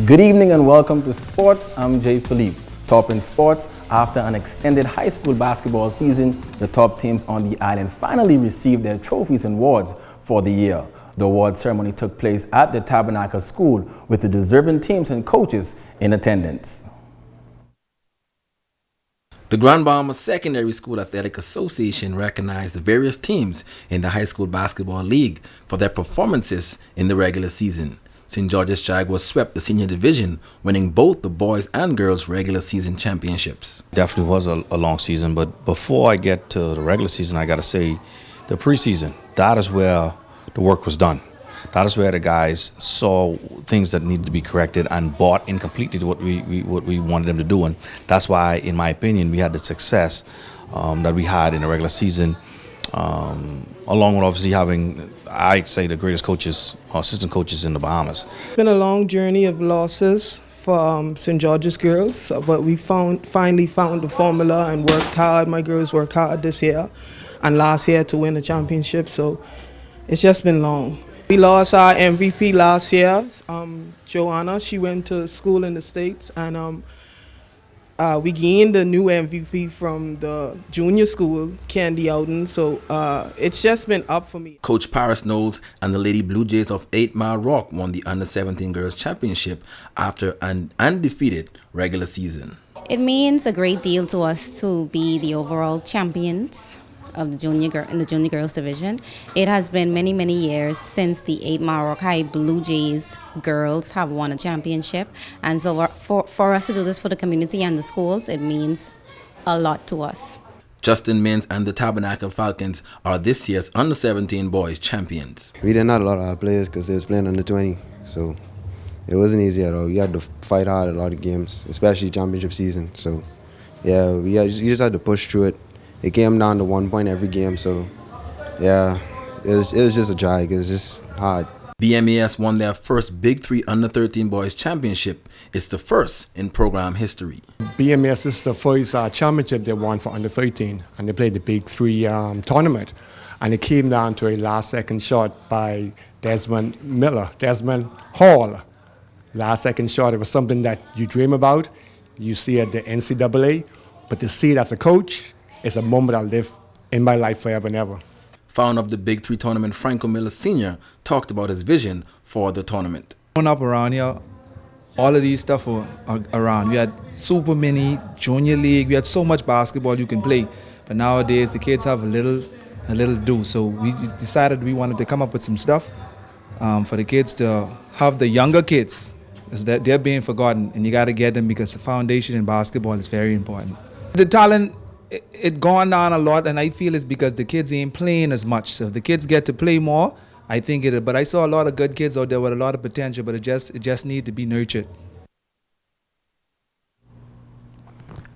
Good evening and welcome to Sports. I'm Jay Philippe. Top in sports, after an extended high school basketball season, the top teams on the island finally received their trophies and awards for the year. The award ceremony took place at the Tabernacle School with the deserving teams and coaches in attendance. The Grand Bahamas Secondary School Athletic Association recognized the various teams in the High School Basketball League for their performances in the regular season. St. George's Jaguars swept the senior division, winning both the boys and girls regular season championships. Definitely was a long season, but before I get to the regular season, I got to say the preseason, that is where the work was done. That is where the guys saw things that needed to be corrected and bought in completely to what we wanted them to do. And that's why, in my opinion, we had the success that we had in the regular season, along with obviously having, I'd say, the greatest coaches, assistant coaches in the Bahamas. It's been a long journey of losses for St. George's girls, but we finally found the formula and worked hard. My girls worked hard this year and last year to win the championship, so it's just been long. We lost our MVP last year, Joanna. She went to school in the States, and we gained a new MVP from the junior school, Candy Ouden, so it's just been up for me. Coach Paris Knowles and the Lady Blue Jays of 8 Mile Rock won the Under-17 Girls Championship after an undefeated regular season. It means a great deal to us to be the overall champions of the junior girls division. It has been many years since the 8 Mile Rock High Blue Jays girls have won a championship, and so for us to do this for the community and the schools, it means a lot to us. Justin Mins and the Tabernacle Falcons are this year's Under-17 boys champions. We didn't have a lot of our players because they was playing under 20, so it wasn't easy at all. We had to fight hard at a lot of games, especially championship season. So yeah, you just had to push through it. It came down to 1 point every game, so yeah, it was just a drag. It was just hard. BMAS won their first Big 3 Under-13 Boys Championship. It's the first in program history. BMAS is the first championship they won for Under-13, and they played the Big 3 tournament. And it came down to a last-second shot by Desmond Hall. Last-second shot, it was something that you dream about. You see at the NCAA, but to see it as a coach, it's a moment I'll live in my life forever and ever. Founder of the Big 3 tournament, Franco Miller Sr., talked about his vision for the tournament. Growing up around here, all of these stuff were around. We had Super Mini, Junior League, we had so much basketball you can play. But nowadays the kids have a little to do. So we decided we wanted to come up with some stuff for the kids to have the younger kids, because they're being forgotten, and you got to get them because the foundation in basketball is very important. The talent, it gone down a lot, and I feel it's because the kids ain't playing as much. So if the kids get to play more, I think it. But I saw a lot of good kids out there with a lot of potential, but it just need to be nurtured.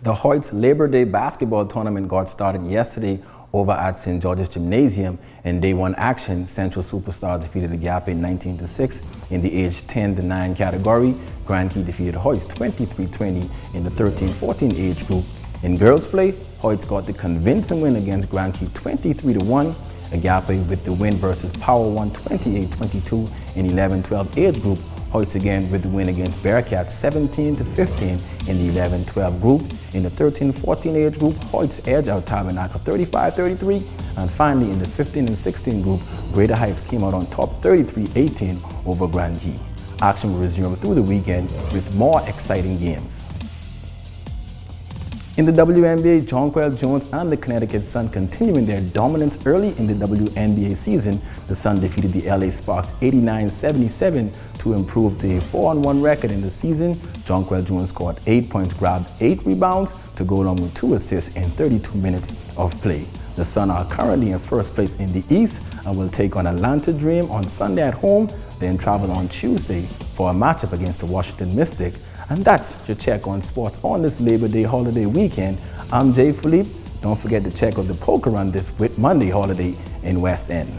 The HOYTES Labor Day basketball tournament got started yesterday over at St. George's Gymnasium. In day one action, Central Superstars defeated the Gap in 19-6 in the age 10 to 9 category. Grand Key defeated HOYTES 23-20 in the 13-14 age group. In girls play, HOYTES got the convincing win against Grand Key 23-1. Agape with the win versus Power 1 28-22 in 11-12 age group. HOYTES again with the win against Bearcats 17-15 in the 11-12 group. In the 13-14 age group, HOYTES edged out Tabernacle 35-33. And finally in the 15 and 16 group, Greater Heights came out on top 33-18 over Grand Key. Action will resume through the weekend with more exciting games. In the WNBA, Jonquel Jones and the Connecticut Sun continuing their dominance early in the WNBA season. The Sun defeated the LA Sparks 89-77 to improve to a 4-1 record in the season. Jonquel Jones scored 8 points, grabbed 8 rebounds to go along with 2 assists in 32 minutes of play. The Sun are currently in first place in the East and will take on Atlanta Dream on Sunday at home, then travel on Tuesday for a matchup against the Washington Mystic. And that's your check on sports on this Labor Day holiday weekend. I'm Jay Philippe. Don't forget to check out the poker run this Monday holiday in West End.